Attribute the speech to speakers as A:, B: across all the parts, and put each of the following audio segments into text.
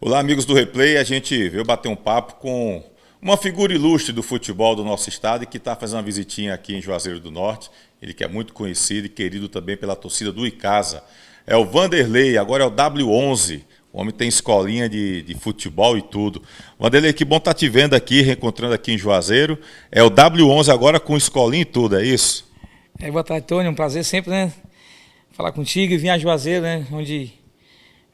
A: Olá, amigos do Replay. A gente veio bater um papo com uma figura ilustre do futebol do nosso estado e que está fazendo uma visitinha aqui em Juazeiro do Norte. Ele que é muito conhecido e querido também pela torcida do Icasa. É o Vanderlei, agora é o W11. O homem tem escolinha de futebol e tudo. Vanderlei, que bom estar te vendo aqui, reencontrando aqui em Juazeiro. É o W11 agora com escolinha e tudo, é isso?
B: Boa tarde, Tony. É um prazer sempre, né? Falar contigo e vir a Juazeiro, né? Onde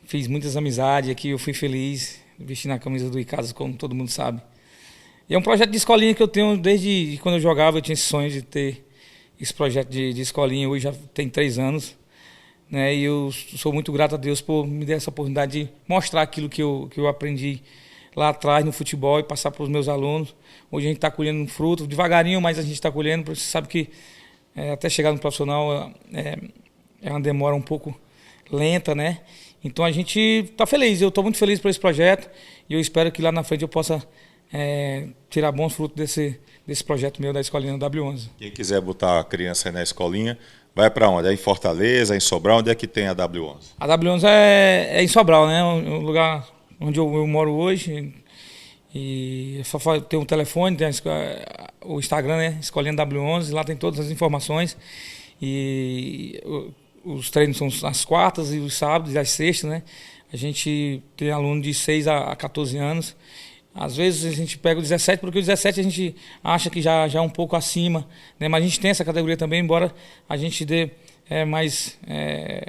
B: fiz muitas amizades aqui, eu fui feliz vestindo a camisa do Icasa, como todo mundo sabe. E é um projeto de escolinha que eu tenho desde quando eu jogava, eu tinha esse sonho de ter esse projeto de escolinha, hoje já tem 3 anos. Né? E eu sou muito grato a Deus por me dar essa oportunidade de mostrar aquilo que eu aprendi lá atrás no futebol e passar para os meus alunos. Hoje a gente está colhendo fruto, devagarinho, mas a gente está colhendo, porque você sabe que até chegar no profissional é uma demora um pouco lenta, né? Então a gente está feliz, eu estou muito feliz por esse projeto e eu espero que lá na frente eu possa tirar bons frutos desse projeto meu da escolinha W11.
A: Quem quiser botar a criança aí na escolinha, vai para onde? É em Fortaleza, é em Sobral? Onde é que tem a W11?
B: A W11 é em Sobral, né? O lugar onde eu moro hoje. E só tem um telefone, tem o Instagram, né? Escolinha W11, lá tem todas as informações. E os treinos são às quartas e os sábados e às sextas, né? A gente tem aluno de 6 a 14 anos. Às vezes a gente pega o 17, porque o 17 a gente acha que já é um pouco acima, né? Mas a gente tem essa categoria também, embora a gente dê mais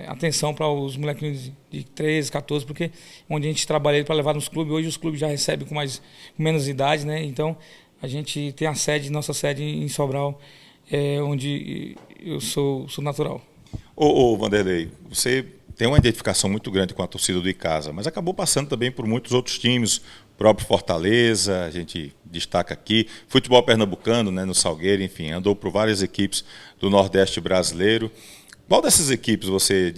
B: atenção para os molequinhos de 13, 14, porque onde a gente trabalha para levar nos clubes, hoje os clubes já recebem com menos idade, né? Então a gente tem nossa sede em Sobral, onde eu sou natural.
A: Ô Vanderlei, você tem uma identificação muito grande com a torcida do Icasa, mas acabou passando também por muitos outros times, o próprio Fortaleza, a gente destaca aqui, futebol pernambucano, né, no Salgueiro, enfim, andou por várias equipes do Nordeste brasileiro. Qual dessas equipes você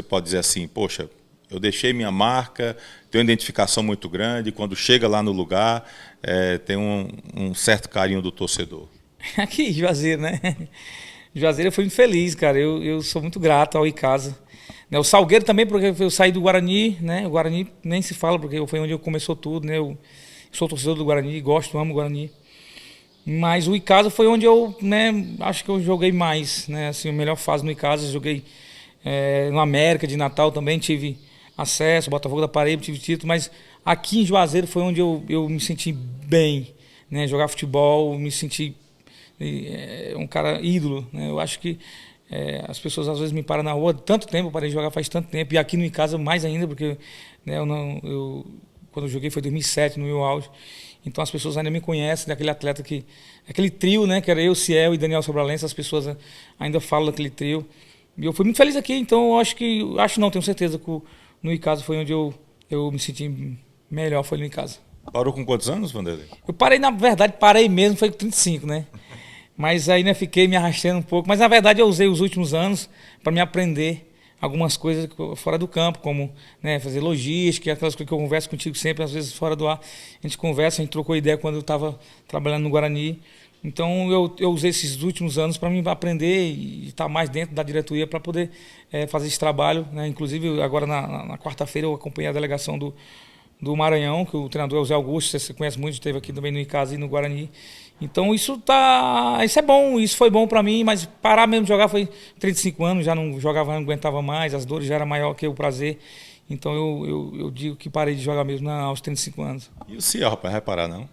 A: pode dizer assim, poxa, eu deixei minha marca, tenho uma identificação muito grande, quando chega lá no lugar, tem um certo carinho do torcedor?
B: Aqui, Juazeiro, né? Juazeiro eu fui muito feliz, cara. Eu sou muito grato ao Icasa. O Salgueiro também, porque eu saí do Guarani, né? O Guarani nem se fala, porque foi onde começou tudo, né? Eu sou torcedor do Guarani, amo o Guarani. Mas o Icasa foi onde eu, né, acho que eu joguei mais, né? Assim, a melhor fase no Icasa, joguei no América de Natal também, tive acesso, Botafogo da Paraíba, tive título, mas aqui em Juazeiro foi onde eu me senti bem, né? Jogar futebol, me senti um cara ídolo, né? Eu acho que as pessoas às vezes me param na rua, tanto tempo, eu parei de jogar faz tanto tempo, e aqui no Icasa mais ainda, porque né, quando eu joguei foi em 2007, no meu auge, então as pessoas ainda me conhecem, daquele atleta aquele trio, né, que era eu, Ciel e Daniel Sobralense, as pessoas ainda falam daquele trio, e eu fui muito feliz aqui, então eu acho não, tenho certeza que no Icasa foi onde eu me senti melhor, foi no Icasa.
A: Parou com quantos anos, Vanderlei?
B: Eu parei, na verdade, mesmo, foi com 35, né? Mas aí fiquei me arrastando um pouco. Mas na verdade eu usei os últimos anos para me aprender algumas coisas fora do campo, como né, fazer logística, aquelas coisas que eu converso contigo sempre, às vezes fora do ar. A gente conversa, a gente trocou ideia quando eu estava trabalhando no Guarani. Então eu usei esses últimos anos para me aprender e estar mais dentro da diretoria para poder fazer esse trabalho. Né? Inclusive agora na quarta-feira eu acompanhei a delegação do Maranhão, que o treinador é o Zé Augusto, você conhece muito, esteve aqui também no Icasa e no Guarani. Então isso é bom, isso foi bom para mim, mas parar mesmo de jogar foi 35 anos, já não jogava, não aguentava mais, as dores já eram maior que o prazer. Então eu digo que parei de jogar mesmo aos 35 anos.
A: E o Ciel, rapaz, vai parar não?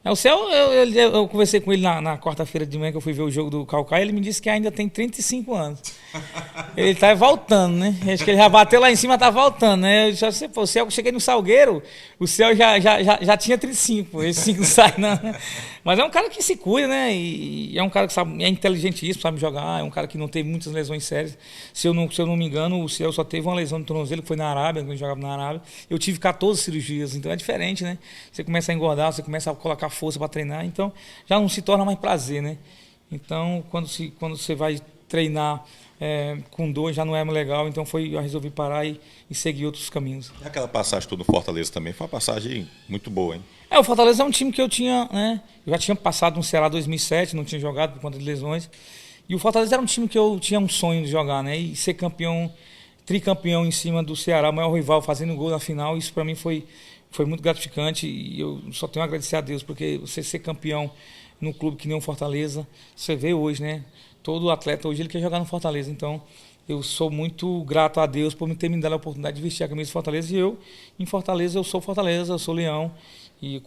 B: O Céu, eu conversei com ele na quarta-feira de manhã que eu fui ver o jogo do Caucaia, ele me disse que ainda tem 35 anos. Ele tá voltando, né? Acho que ele já bateu lá em cima, tá voltando, né? Eu disse, o Céu, eu cheguei no Salgueiro, o Céu já tinha 35, esse 5 não sai não. Mas é um cara que se cuida, né? E é um cara que é inteligentíssimo, sabe jogar, é um cara que não tem muitas lesões sérias. Se eu não me engano, o Céu só teve uma lesão no tornozelo, que foi na Arábia, quando ele jogava na Arábia. Eu tive 14 cirurgias, então é diferente, né? Você começa a engordar, você começa a colocar força para treinar, então já não se torna mais prazer, né? Então, quando você vai treinar com dor, já não é mais legal, então eu resolvi parar e seguir outros caminhos.
A: E aquela passagem toda no Fortaleza também foi uma passagem muito boa, hein?
B: O Fortaleza é um time que eu tinha, né? Eu já tinha passado no Ceará 2007, não tinha jogado por conta de lesões. E o Fortaleza era um time que eu tinha um sonho de jogar, né? E ser campeão tricampeão em cima do Ceará, o maior rival, fazendo gol na final. Isso para mim foi muito gratificante e eu só tenho a agradecer a Deus, porque você ser campeão num clube que nem o Fortaleza, você vê hoje, né? Todo atleta hoje ele quer jogar no Fortaleza, então eu sou muito grato a Deus por me ter me dado a oportunidade de vestir a camisa do Fortaleza. E eu, em Fortaleza, eu sou Fortaleza, eu sou Leão e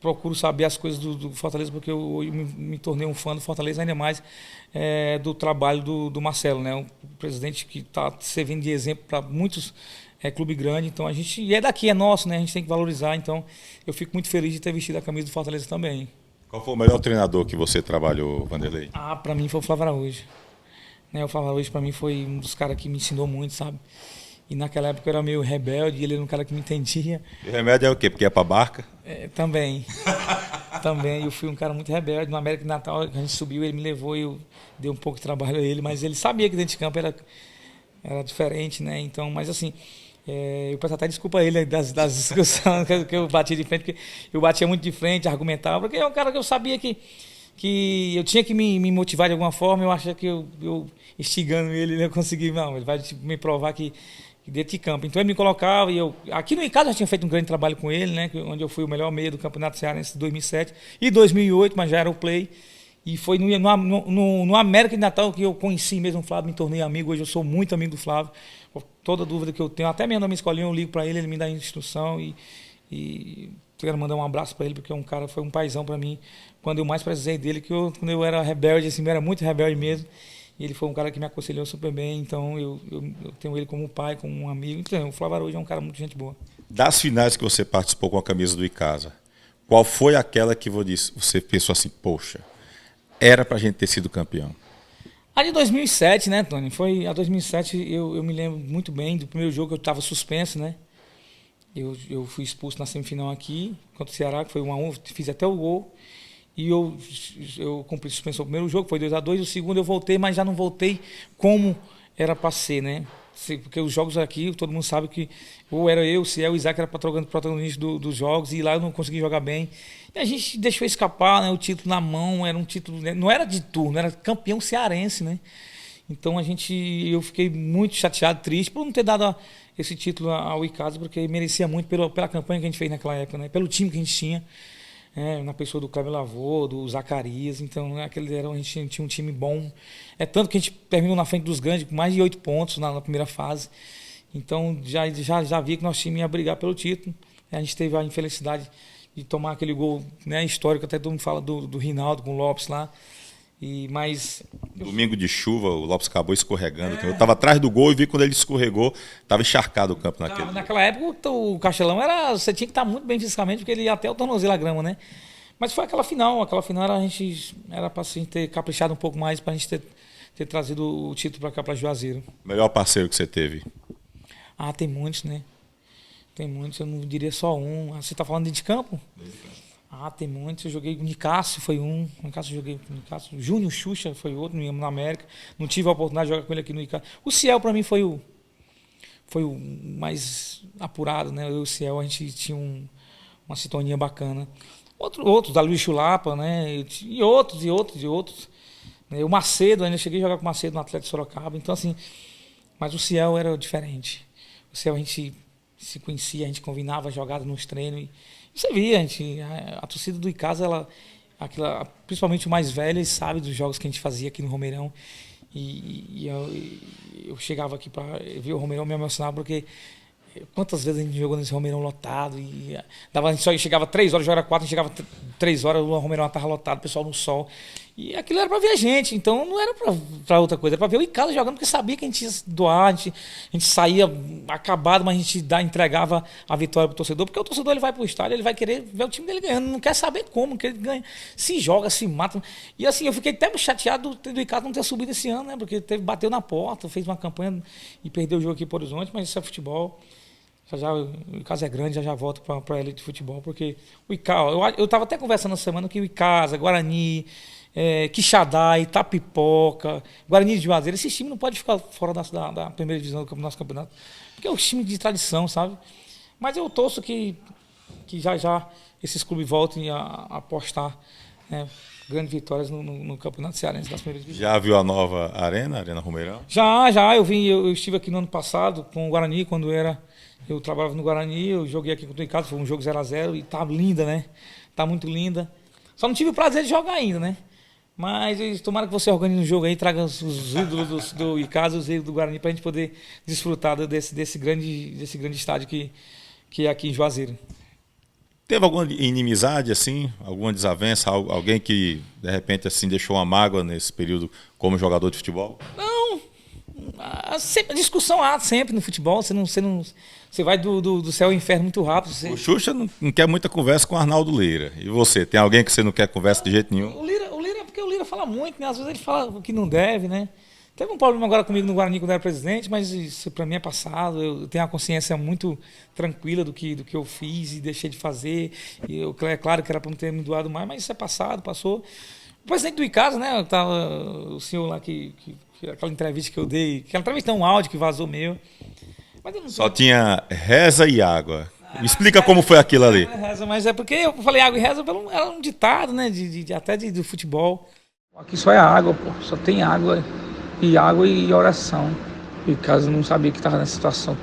B: procuro saber as coisas do Fortaleza, porque eu me tornei um fã do Fortaleza, ainda mais do trabalho do Marcelo, né? Um presidente que está servindo de exemplo para muitos clubes grandes. Então a gente, e é daqui, é nosso, né? A gente tem que valorizar. Então eu fico muito feliz de ter vestido a camisa do Fortaleza também.
A: Qual foi o melhor treinador que você trabalhou, Vanderlei?
B: Para mim foi o Flávio Araújo. Né? O Flávio Araújo para mim foi um dos caras que me ensinou muito, sabe? E naquela época eu era meio rebelde e ele era um cara que me entendia.
A: E o remédio é o quê? Porque é pra barca?
B: Também. Também. Eu fui um cara muito rebelde. No América de Natal, a gente subiu, ele me levou e eu dei um pouco de trabalho a ele, mas ele sabia que dentro de campo era diferente, né? Então, mas assim, eu peço até desculpa a ele das discussões que eu bati de frente, porque eu batia muito de frente, argumentava, porque é um cara que eu sabia que eu tinha que me motivar de alguma forma. Eu achava que eu instigando ele, eu consegui, não, ele vai me provar que dentro de campo. Então ele me colocava e eu... Aqui no Icasa eu já tinha feito um grande trabalho com ele, né? Onde eu fui o melhor meia do Campeonato Cearense de 2007 e 2008, mas já era o play. E foi no América de Natal que eu conheci mesmo o Flávio, me tornei amigo. Hoje eu sou muito amigo do Flávio. Toda dúvida que eu tenho, até mesmo na minha escolinha, eu ligo para ele, ele me dá instrução e quero mandar um abraço para ele, porque foi um paizão para mim. Quando eu mais precisei dele, quando eu era rebelde, assim, eu era muito rebelde mesmo. E ele foi um cara que me aconselhou super bem, então eu tenho ele como pai, como um amigo. Então, o Flávio Araújo é um cara muito gente boa.
A: Das finais que você participou com a camisa do Icasa, qual foi aquela que você pensou assim, poxa, era pra gente ter sido campeão?
B: A de 2007, né, Tony? A 2007, eu me lembro muito bem do primeiro jogo que eu estava suspenso, né? Eu fui expulso na semifinal aqui, contra o Ceará, que foi 1-1, fiz até o gol. E eu cumpri suspensão o primeiro jogo, foi 2-2, o segundo eu voltei, mas já não voltei como era para ser, né? Porque os jogos aqui, todo mundo sabe que ou era eu, se é o Isaac era protagonista dos jogos, e lá eu não consegui jogar bem. E a gente deixou escapar, né, o título na mão, era um título, né, não era de turno, era campeão cearense, né? Então eu fiquei muito chateado, triste por não ter dado esse título ao Icasa, porque merecia muito pela campanha que a gente fez naquela época, né? Pelo time que a gente tinha. Na pessoa do Cleber Lavô, do Zacarias. Então, a gente tinha um time bom. Tanto que a gente terminou na frente dos grandes com mais de 8 pontos na primeira fase. Então, já vi que nosso time ia brigar pelo título. A gente teve a infelicidade de tomar aquele gol, né, histórico, até todo mundo fala do Rinaldo com o Lopes lá.
A: Domingo de chuva, o Lopes acabou escorregando. Eu estava atrás do gol e vi quando ele escorregou, estava encharcado o campo naquele.
B: Naquela época o Castelão você tinha que estar muito bem fisicamente, porque ele ia até o tornozelo a grama, né? Mas foi aquela final era para a gente ter caprichado um pouco mais, para a gente ter trazido o título para cá, para Juazeiro.
A: Melhor parceiro que você teve?
B: Tem muitos, né? Tem muitos, eu não diria só um. Você está falando de campo? Tem muitos. Eu joguei com o Nicásio, foi um. Nicásio, joguei com o Nicásio. Júnior Xuxa foi outro, no América. Não tive a oportunidade de jogar com ele aqui no Icasa. O Ciel, para mim, foi o mais apurado, né? Eu e o Ciel, a gente tinha uma sintonia bacana. Outros, da Luiz Chulapa, né? E outros. O Macedo, ainda cheguei a jogar com o Macedo no Atlético de Sorocaba. Então, assim, mas o Ciel era diferente. O Ciel, a gente se conhecia, a gente combinava jogada nos treinos. Você via, a torcida do Icasa, principalmente o mais velho, sabe dos jogos que a gente fazia aqui no Romeirão. E eu chegava aqui para ver o Romeirão, me emocionava, porque quantas vezes a gente jogou nesse Romeirão lotado, a gente só chegava 3 horas, jogava 4, a gente chegava 3 horas, o Romeirão estava lotado, o pessoal no sol. E aquilo era para ver a gente, então não era para outra coisa, era para ver o Icasa jogando, porque sabia que a gente ia doar, a gente saía acabado, mas a gente entregava a vitória para o torcedor, porque o torcedor ele vai para o estádio, ele vai querer ver o time dele ganhando, não quer saber como, que ele ganha, se joga, se mata. E assim, eu fiquei até chateado do Icasa não ter subido esse ano, né? Porque bateu na porta, fez uma campanha e perdeu o jogo aqui por Horizonte, mas isso é futebol. O Icasa é grande, já volto para a elite de futebol, porque o Icasa, eu estava até conversando na semana que o Icasa, Guarani, Quixadá, Itapipoca, Guarani de Juazeiro, esse time não pode ficar fora da primeira divisão do nosso campeonato, porque é um time de tradição, sabe? Mas eu torço que já esses clubes voltem a apostar, né, grandes vitórias no Campeonato Cearense das primeiras divisões.
A: Já viu a nova Arena Romeirão?
B: Já, eu estive aqui no ano passado com o Guarani, quando eu trabalhava no Guarani, eu joguei aqui contra o Icasa, foi um jogo 0-0 e tá linda, né? Tá muito linda. Só não tive o prazer de jogar ainda, né? Mas tomara que você organize um jogo aí, traga os ídolos do Icasa, os ídolos do Guarani, pra gente poder desfrutar desse grande estádio que é aqui em Juazeiro.
A: Teve alguma inimizade, assim, alguma desavença, alguém que, de repente, assim, deixou uma mágoa nesse período como jogador de futebol?
B: Não, sempre, discussão há sempre no futebol, você vai do céu ao inferno muito rápido.
A: O Xuxa não quer muita conversa com o Arnaldo Lira. E você, tem alguém que você não quer conversa de jeito nenhum?
B: O Lira é porque o Lira fala muito, né? Às vezes ele fala o que não deve, né? Teve um problema agora comigo no Guarani quando eu era presidente, mas isso para mim é passado. Eu tenho uma consciência muito tranquila do que eu fiz e deixei de fazer. É claro que era para não ter me doado mais, mas isso é passado, passou. O presidente do Icasa, né? O senhor lá aquela entrevista que eu dei, aquela entrevista é um áudio que vazou meu. Mas
A: só tinha reza e água. Explica como foi aquilo ali.
B: Reza, mas é porque eu falei água e reza, era um ditado, né? Até do futebol. Aqui só é água, pô. Só tem água e oração. E caso não sabia que estava nessa situação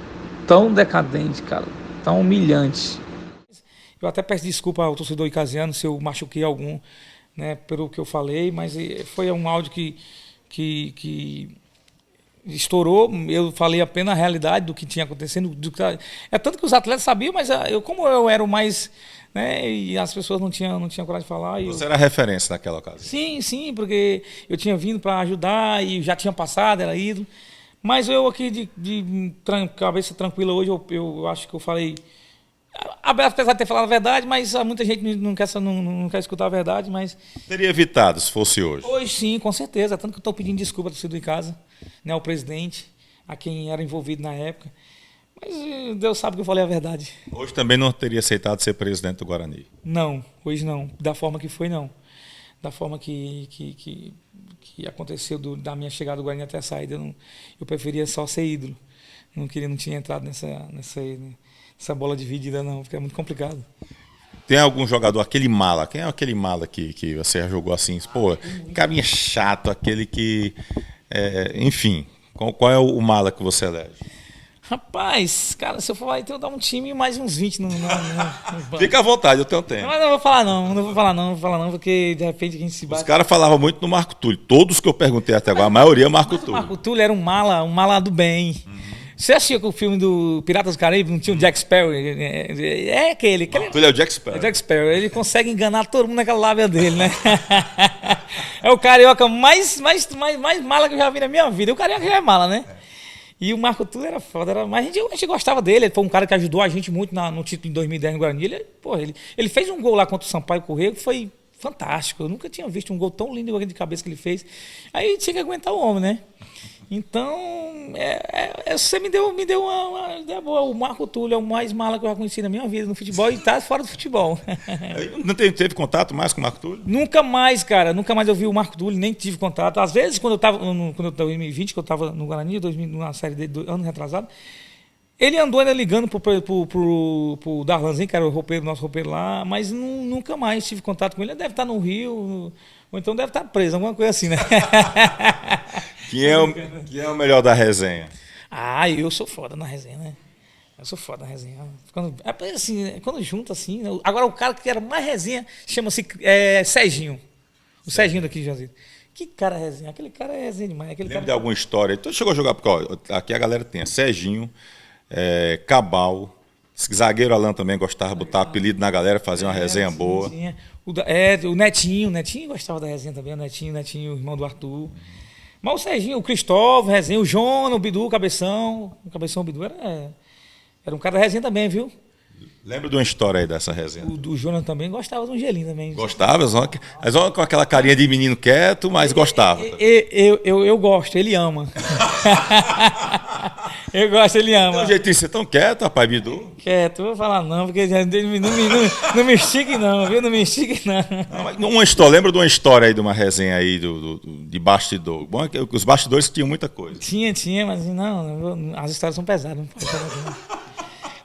B: tão decadente, cara, tão humilhante. Eu até peço desculpa ao torcedor icasiano se eu machuquei algum, né, pelo que eu falei, mas foi um áudio que estourou. Eu falei apenas a realidade do que tinha acontecendo. É tanto que os atletas sabiam, mas como eu era o mais, né, e as pessoas não tinham coragem de falar.
A: Você era referência naquela ocasião?
B: Sim, porque eu tinha vindo para ajudar e já tinha passado, era ídolo. Mas eu aqui de cabeça tranquila hoje, eu acho que eu falei, apesar de ter falado a verdade, mas muita gente não quer escutar a verdade. Mas
A: teria evitado se fosse hoje?
B: Hoje sim, com certeza. Tanto que eu estou pedindo desculpa ao torcedor em casa, né, ao presidente, a quem era envolvido na época. Mas Deus sabe que eu falei a verdade.
A: Hoje também não teria aceitado ser presidente do Guarani?
B: Não, hoje não. Da forma que foi, não. Da forma que aconteceu da minha chegada do Guarani até a saída, eu preferia só ser ídolo. Não tinha entrado nessa bola dividida, não, porque é muito complicado.
A: Tem algum jogador, aquele mala? Quem é aquele mala que você jogou assim? Pô, carinha chato, aquele que... enfim, qual é o mala que você elege?
B: Rapaz, cara, se eu for lá, então eu dar um time mais uns 20 no banco.
A: Fica à vontade, eu tenho tempo.
B: Mas não vou falar não, porque de repente a gente se bate.
A: Os caras falavam muito no Marco Túlio. Todos que eu perguntei até agora, a maioria é Marco Túlio. O
B: Marco Túlio era um mala do bem. Você assistiu o filme do Piratas do Caribe? Não tinha o Jack Sparrow? É aquele.
A: Marco Túlio é o Jack Sparrow.
B: É o Jack Sparrow. Ele consegue enganar todo mundo naquela lábia dele, né? É o carioca mais mala que eu já vi na minha vida. O carioca já é mala, né? E o Marco Túlio era foda, mas a gente gostava dele. Ele foi um cara que ajudou a gente muito no título de 2010 no Guarani. Ele fez um gol lá contra o Sampaio Corrêa que foi fantástico. Eu nunca tinha visto um gol tão lindo de cabeça que ele fez. Aí tinha que aguentar o homem, né? Então, você me deu uma ideia boa. O Marco Túlio é o mais mala que eu já conheci na minha vida no futebol e tá fora do futebol.
A: Não teve contato mais com o Marco Túlio?
B: Nunca mais, cara. Nunca mais eu vi o Marco Túlio, nem tive contato. Às vezes, quando eu estava em 2020, que eu estava no Guarani, na série dele do ano retrasado, ele andou ainda ligando pro Darlanzinho, que era o nosso roupeiro lá, mas nunca mais tive contato com ele. Ele deve estar no Rio, ou então deve estar preso, alguma coisa assim, né?
A: Quem é o melhor da resenha?
B: Eu sou foda na resenha, né? Eu sou foda na resenha. Quando junta assim... Agora, o cara que era mais resenha chama-se Serginho. O Serginho daqui de Juazeiro. Que cara resenha. Aquele cara é resenha demais.
A: Lembra de alguma história? Então chegou a jogar, porque aqui a galera tem Serginho, Cabal, zagueiro Alan também gostava de botar apelido na galera, fazer uma resenha boa.
B: Tinha. O Netinho gostava da resenha também. O Netinho, o irmão do Arthur. Mas o Serginho, o Cristóvão, resenha, o Jonas, o Bidu, o Cabeção. O Bidu era um cara da resenha também, viu?
A: Lembra de uma história aí dessa resenha?
B: O Jonas também gostava de um gelinho também.
A: Gostava? Só com aquela carinha de menino quieto, mas gostava.
B: Eu gosto, ele ama. Eu gosto, ele ama.
A: Tem um jeitinho de ser tão quieto, rapaz, Bidu.
B: Quieto, vou falar não, porque não me estique não, viu? Não me estique não.
A: Lembra de uma história aí, de uma resenha aí de bastidor? Bom, os bastidores tinham muita coisa.
B: Tinha, mas não, as histórias são pesadas, não pode falar não.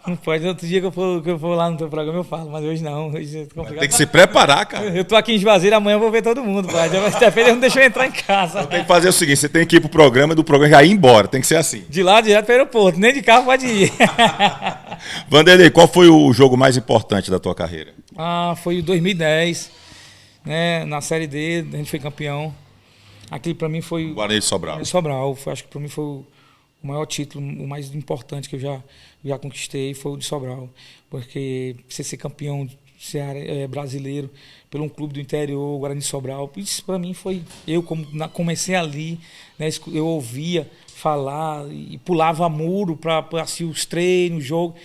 B: Não pode. Outro dia que eu for lá no teu programa eu falo, mas hoje não. Hoje é complicado.
A: Tem que se preparar, cara.
B: Eu tô aqui em Juazeiro, amanhã eu vou ver todo mundo, pai. Terça-feira não deixou eu entrar em casa.
A: Tem que fazer o seguinte, você tem que ir pro programa e do programa já ir embora, tem que ser assim.
B: De lá direto pro aeroporto, nem de carro pode ir.
A: Vanderlei, qual foi o jogo mais importante da tua carreira?
B: Foi o 2010, né, na Série D, a gente foi campeão. Aquele pra mim foi...
A: Guarani de Sobral.
B: Acho que pra mim foi o maior título, o mais importante que eu já conquistei foi o de Sobral. Porque você ser campeão brasileiro por um clube do interior, o Guarani de Sobral, isso para mim foi... comecei ali, né, eu ouvia falar e pulava muro para assistir os treinos, o jogo.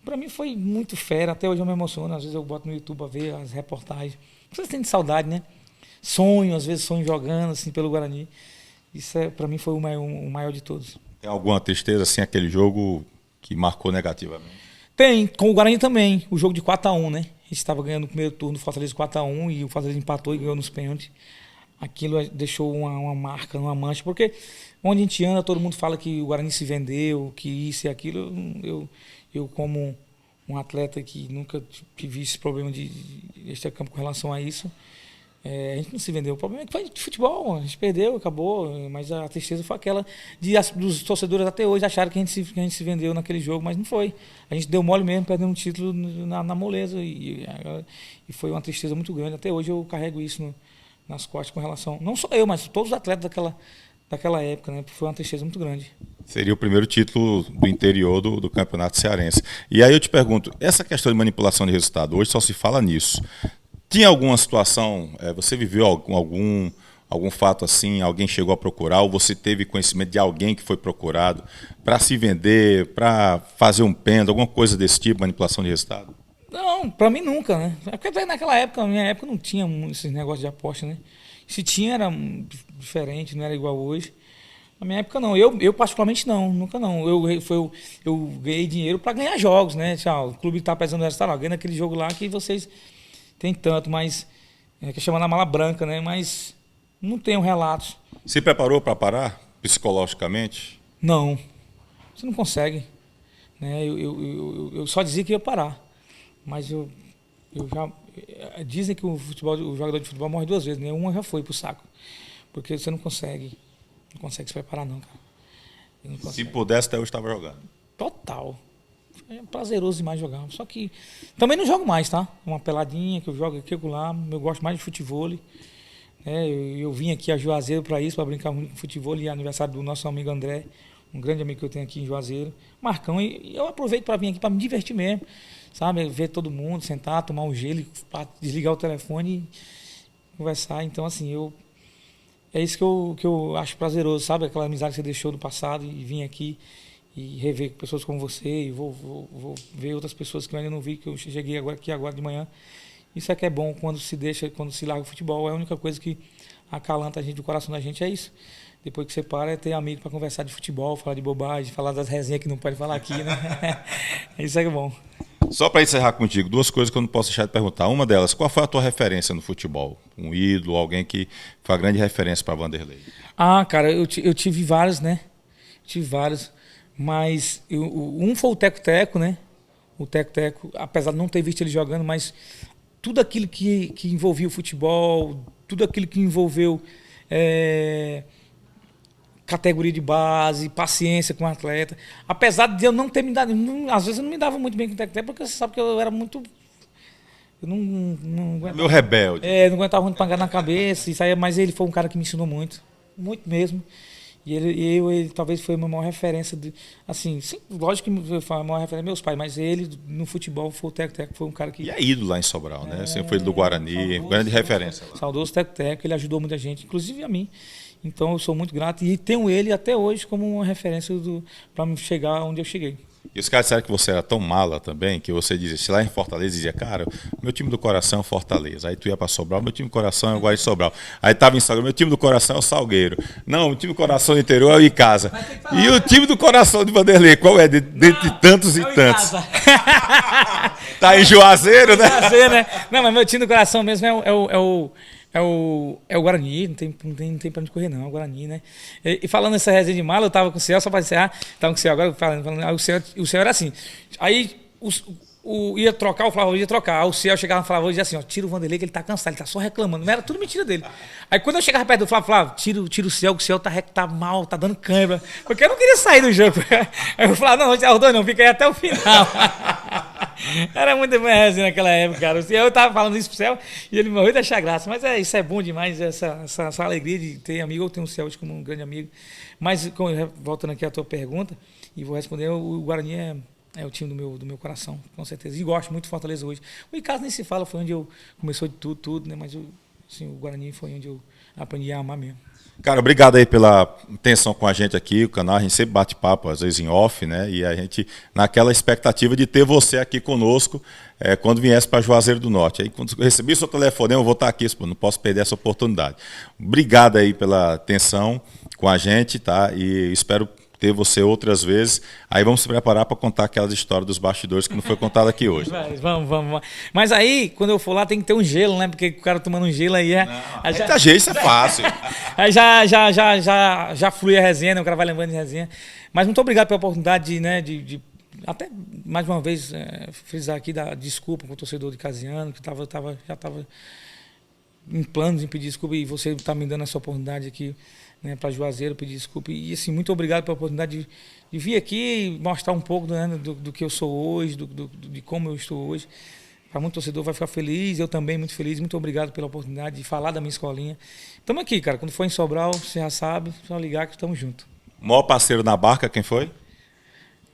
B: Para mim foi muito fera, até hoje eu me emociono, às vezes eu boto no YouTube a ver as reportagens. Vocês têm saudade, né? Às vezes sonho jogando assim pelo Guarani. Isso para mim foi o maior de todos.
A: Tem alguma tristeza assim, aquele jogo que marcou negativamente?
B: Tem, com o Guarani também, o jogo de 4-1, né? A gente estava ganhando no primeiro turno, o Fortaleza 4-1 e o Fortaleza empatou e ganhou nos pênaltis. Aquilo deixou uma marca, uma mancha, porque onde a gente anda, todo mundo fala que o Guarani se vendeu, que isso e aquilo. Eu como um atleta que nunca tive esse problema de extracampo com relação a isso, a gente não se vendeu. O problema é que foi de futebol, a gente perdeu, acabou, mas a tristeza foi aquela dos torcedores até hoje acharam que a gente se vendeu naquele jogo, mas não foi. A gente deu mole mesmo, perdendo um título na moleza e foi uma tristeza muito grande. Até hoje eu carrego isso nas costas com relação, não só eu, mas todos os atletas daquela época, né? Foi uma tristeza muito grande.
A: Seria o primeiro título do interior do Campeonato Cearense. E aí eu te pergunto, essa questão de manipulação de resultado, hoje só se fala nisso. Tinha alguma situação, você viveu algum fato assim, alguém chegou a procurar, ou você teve conhecimento de alguém que foi procurado para se vender, para fazer um pêndulo, alguma coisa desse tipo, manipulação de resultado?
B: Não, pra mim nunca, né? É porque naquela época, na minha época, não tinha esses negócios de aposta, né? Se tinha, era diferente, não era igual hoje. Na minha época, não. Eu particularmente, não. Nunca não. Eu ganhei dinheiro para ganhar jogos, né? O clube tá pesando o resultado, ganha aquele jogo lá que vocês têm tanto, mas... que é chamando a mala branca, né? Mas não tenho relatos.
A: Se preparou para parar, psicologicamente?
B: Não. Você não consegue. Né? Eu só dizia que ia parar. Mas eu já... Dizem que o jogador de futebol morre 2 vezes, né? Uma já foi pro saco. Porque você não consegue se preparar, não, cara.
A: Se pudesse, até eu estava jogando.
B: Total. É prazeroso demais jogar. Só que também não jogo mais, tá? Uma peladinha que eu jogo aqui e lá. Eu gosto mais de futebol. Eu vim aqui a Juazeiro para isso, para brincar muito com futebol. E é aniversário do nosso amigo André, um grande amigo que eu tenho aqui em Juazeiro. Marcão, e eu aproveito para vir aqui para me divertir mesmo. Sabe? Ver todo mundo, sentar, tomar um gelo, desligar o telefone e conversar. Então, assim, é isso que eu acho prazeroso, sabe? Aquela amizade que você deixou do passado e vim aqui e rever pessoas como você e vou ver outras pessoas que eu ainda não vi, que eu cheguei agora de manhã. Isso é que é bom quando se larga o futebol. É a única coisa que acalanta a gente, o coração da gente, é isso. Depois que você para, é ter amigo para conversar de futebol, falar de bobagem, falar das resenhas que não pode falar aqui, né? Isso é que é bom.
A: Só para encerrar contigo, 2 coisas que eu não posso deixar de perguntar. Uma delas, qual foi a tua referência no futebol? Um ídolo, alguém que foi a grande referência para Vanderlei?
B: Cara, eu tive vários, né? Tive vários. Mas um foi o Teco-Teco, né? O Teco-Teco, apesar de não ter visto ele jogando, mas tudo aquilo que envolvia o futebol, tudo aquilo que envolveu categoria de base, paciência com o atleta. Apesar de eu não ter me dado... às vezes eu não me dava muito bem com o Teco-Teco, porque você sabe que eu era muito... Eu não aguentava.
A: Meu rebelde.
B: Não aguentava muito pagar na cabeça, isso aí, mas ele foi um cara que me ensinou muito. Muito mesmo. E ele talvez foi a minha maior referência. Assim, sim, lógico que foi a maior referência meus pais, mas ele no futebol foi o Teco-Teco, foi um cara que...
A: E é ídolo lá em Sobral, né? Sempre foi do Guarani, grande referência.
B: Saudoso Teco-Teco, ele ajudou muita gente, inclusive a mim. Então eu sou muito grato e tenho ele até hoje como uma referência para me chegar onde eu cheguei.
A: E os caras disseram que você era tão mala também, que você dizia, se lá em Fortaleza, dizia, cara, meu time do coração é o Fortaleza. Aí tu ia para Sobral, meu time do coração é o Guarani de Sobral. Aí tava em Salgueiro, meu time do coração é o Salgueiro. Não, o time do coração do interior é o Icasa. E o time do coração de Vanderlei, qual é? Dentre tantos e tantos. Tá em Juazeiro, né?
B: Juazeiro, né? Não, mas meu time do coração mesmo é É o Guarani, não tem pra onde correr, não. É o Guarani, né? E falando nessa resenha de mala, eu tava com o Ciel, só pra encerrar, tava com o Ciel agora, falando aí o Ciel era assim. Aí ia trocar, o Flávio ia trocar. Aí o Ciel chegava no Flávio e dizia assim: ó, tira o Vanderlei que ele tá cansado, ele tá só reclamando. Não era tudo mentira dele. Aí quando eu chegava perto do Flávio, tira o Ciel, que o Ciel tá mal, tá dando câimbra. Porque eu não queria sair do jogo. Aí eu falava: não, os dois não, fica aí até o final. Era muito bem resenha naquela época, cara. Eu tava falando isso pro Céu e ele morreu de achar graça. Mas isso é bom demais, essa alegria de ter amigo. Eu tenho o Céu como um grande amigo. Mas, voltando aqui à tua pergunta, e vou responder, o Guarani é o time do meu coração, com certeza. E gosto muito do Fortaleza hoje. O Icasa nem se fala, foi onde eu começou de tudo, né? Mas assim, o Guarani foi onde eu aprendi a amar mesmo.
A: Cara, obrigado aí pela atenção com a gente aqui, o canal, a gente sempre bate papo, às vezes em off, né? E a gente, naquela expectativa de ter você aqui conosco, quando viesse para Juazeiro do Norte. Aí, quando eu recebi o seu telefone, eu vou estar aqui, não posso perder essa oportunidade. Obrigado aí pela atenção com a gente, tá? E espero ter você outras vezes. Aí vamos se preparar para contar aquelas histórias dos bastidores que não foi contada aqui hoje.
B: Vamos. Mas aí, quando eu for lá, tem que ter um gelo, né? Porque o cara tomando um gelo aí
A: Muita gente, isso é fácil.
B: Aí já flui a resenha, né? O cara vai lembrando de resenha. Mas muito obrigado pela oportunidade de até mais uma vez frisar aqui, dar desculpa com o torcedor de Casiano, que já estava em planos de pedir desculpa, e você está me dando essa oportunidade aqui, né, para Juazeiro, pedir desculpa. E assim, muito obrigado pela oportunidade de vir aqui e mostrar um pouco, né, do que eu sou hoje, de como eu estou hoje. Para muito torcedor vai ficar feliz, eu também muito feliz. Muito obrigado pela oportunidade de falar da minha escolinha. Estamos aqui, cara. Quando for em Sobral, você já sabe, só ligar que estamos juntos.
A: O maior parceiro na barca, quem foi?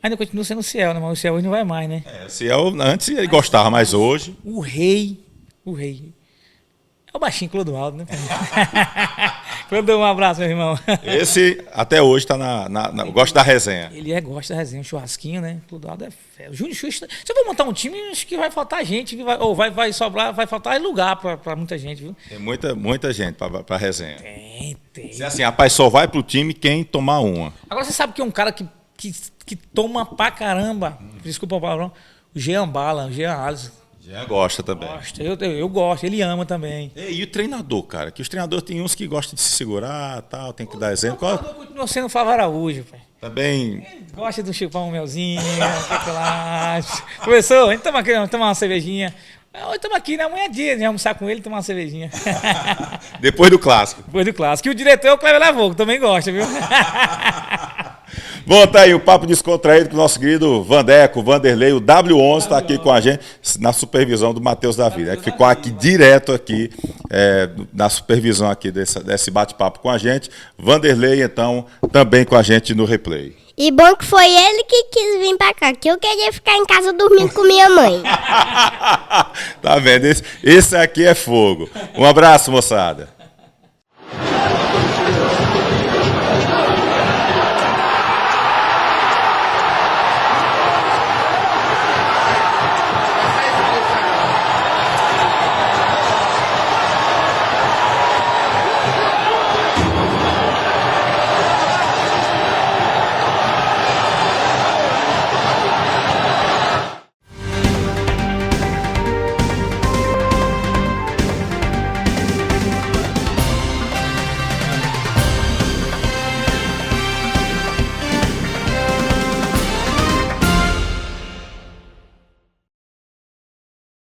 B: Ainda continua sendo o Ciel, né? Mas o Ciel hoje não vai mais, né?
A: O Ciel, antes ele gostava, mas hoje...
B: O rei. É o baixinho Clodoaldo, né? Clodoaldo, um abraço, meu irmão.
A: Esse, até hoje, está gosta da resenha.
B: Ele gosta da resenha, um churrasquinho, né? Clodoaldo é fera. O Júnior Xuxa, se eu for montar um time, acho que vai faltar gente, vai sobrar, vai faltar lugar para muita gente, viu?
A: Tem muita gente para resenha.
B: Tem.
A: Se assim, rapaz, só vai pro time quem tomar uma.
B: Agora você sabe que é um cara que toma pra caramba, desculpa o palavrão, o Jean Bala, o Jean Alisson.
A: Já gosta também.
B: Eu gosto, ele ama também.
A: E o treinador, cara? Que os treinadores tem uns que gostam de se segurar, tal, tem que dar exemplo.
B: O treinador continua sendo o Flávio Araújo, pai.
A: Também.
B: Ele gosta de chupar um melzinho, professor, a gente toma aqui, tomar uma cervejinha. Hoje estamos aqui, né? Amanhã é dia de almoçar com ele e tomar uma cervejinha.
A: Depois do clássico.
B: Depois do clássico. E o diretor é o Cleber Lavogo, também gosta, viu?
A: Bom, tá aí o papo descontraído com o nosso querido Vandeco, Vanderlei, o W11 está aqui com a gente, na supervisão do Matheus Davi, né, que ficou aqui direto aqui, na supervisão aqui desse bate-papo com a gente. Vanderlei, então, também com a gente no replay.
C: E bom que foi ele que quis vir pra cá, que eu queria ficar em casa dormindo com minha mãe.
A: Tá vendo? Esse aqui é fogo. Um abraço, moçada.